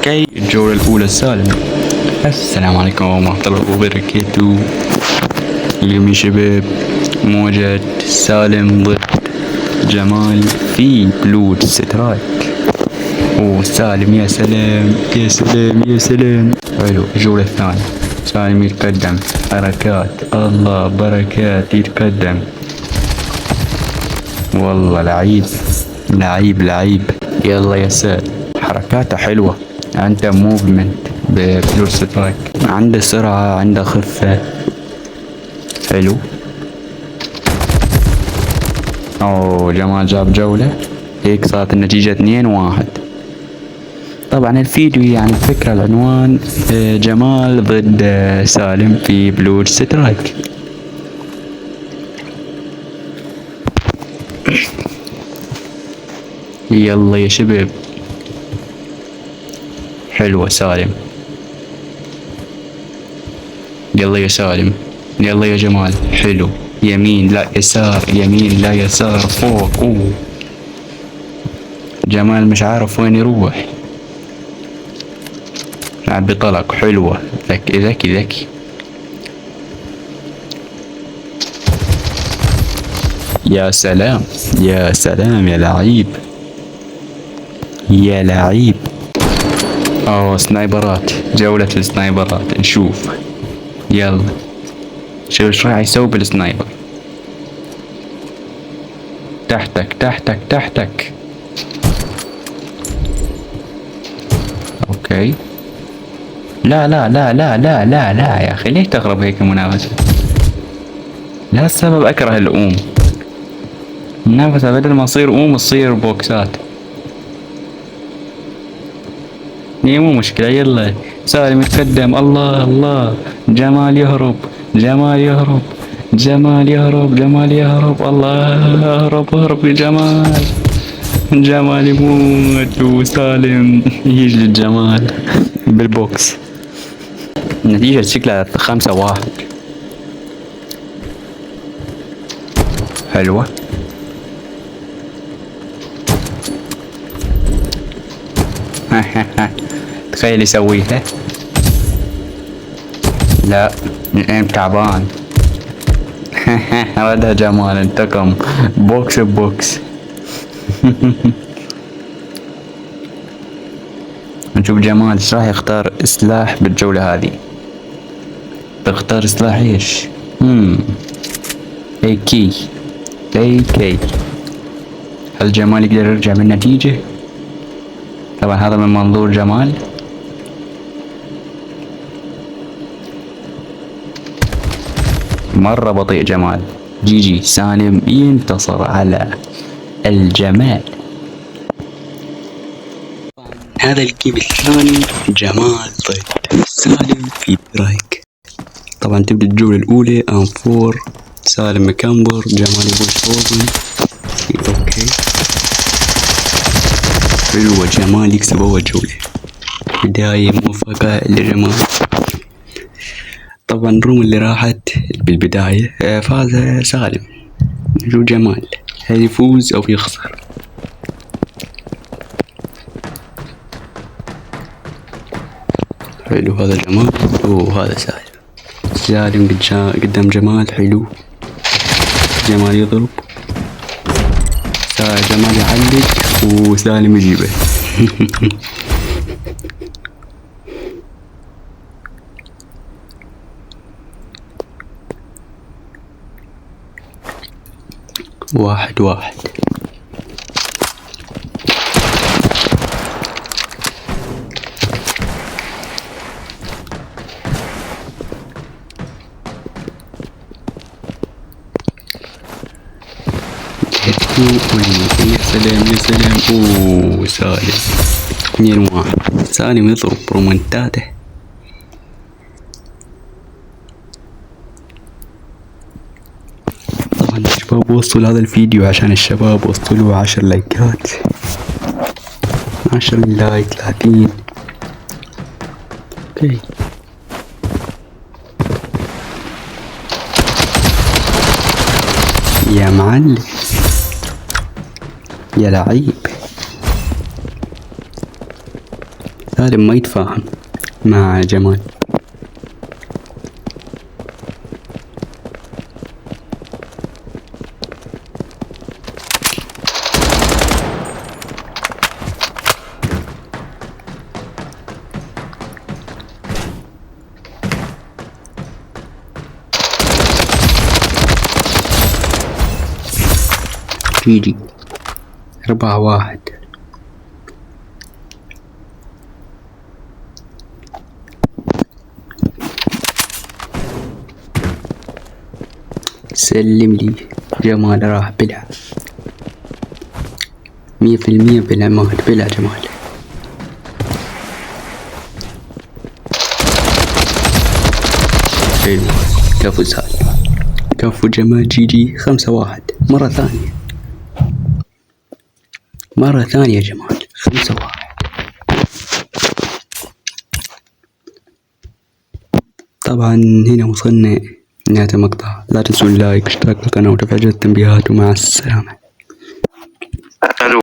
اوكي، الجولة الأولى السالمة. السلام عليكم ورحمة الله وبركاته. اليوم يا شباب مواجهة سالم ضد جمال في بلود سترايك. سالم يا سلام يا سلام يا سلام. حلو، الجولة الثانية. سالم يتقدم، حركات الله بركات، يتقدم والله لعيب لعيب لعيب. يلا يا سالم، حركاته حلوة، عنده موفمنت ببلور سترايك، عنده سرعة، عنده خفة. حلو. اوه جمال جاب جولة، هيك صارت النتيجة 2-1. طبعا الفيديو يعني الفكرة العنوان جمال ضد سالم في بلور سترايك. يلا يا شباب. حلوة سالم، يلا يا سالم، يلا يا جمال. حلو، يمين لا يسار، يمين لا يسار، فوق. جمال مش عارف وين يروح، لعب بطلق. حلوة، ذكي ذكي ذكي. يا سلام يا سلام يا لعيب يا لعيب. سنايبرات، جولة السنايبرات، نشوف. يلا شوف ايش راح يسوي بالسنايبر. تحتك تحتك تحتك. اوكي، لا لا لا لا لا لا لا يا اخي، ليش تغرب هيك المنافسة؟ لا السبب اكره الأوم. المنافسة بدل ما تصير أوم تصير بوكسات. هي مو مشكلة. يلا سالم يتقدم، الله الله. جمال يهرب، جمال يهرب، جمال يهرب، جمال يهرب. الله، اهرب اهرب يا جمال. جمال يموت وسالم يجي للجمال بالبوكس. النتيجة شكلها 5-1. حلوة. تخيل يسويها. لا الايم تعبان. ردها جمال، انتقم بوكس بوكس. نشوف جمال ايش راح يختار سلاح بالجولة هذه. بختار سلاح ايش؟ اي كي. هل جمال يقدر يرجع بالنتيجة؟ طبعا هذا من منظور جمال. مرة بطيء جمال. جي سالم ينتصر على الجمال. هذا الجيم الثاني، جمال ضد سالم في برايك. طبعا تبدأ الجولة الأولى أنفور، سالم مكمبر، جمال يبوش فوزن. اوكي حلوة، جمال يكسب أول جولة. بداية موفقة لجمال. طبعا الروم اللي راحت بالبداية فاز سالم. نشوف جمال هل يفوز أو يخسر. حلو، هذا جمال وهذا سالم. سالم قدام جمال. حلو، جمال يضرب، جمال يعلق وسالم يجيبه. واحد. يا سلام يا سلام. سالم 2-1. سالم يضرب رومنتاته. طبعا الشباب وصلوا هذا الفيديو عشان الشباب وصلوا 10 لايكات. 10 لايك 30. اوكي يا معلم يا لعيب. سالم ما يتفاهم مع جمال. جيجي 4-1. سلم لي جمال راح بلع 100% بلع مات بلع جمال. حلو كفو سالم كفو جمال. جيجي 5-1 مرة ثانية جمال 5-1. طبعا هنا وصلنا نهاية المقطع. لا تنسوا اللايك واشتراك بالقناة وتفعيل التنبيهات ومع السلامة.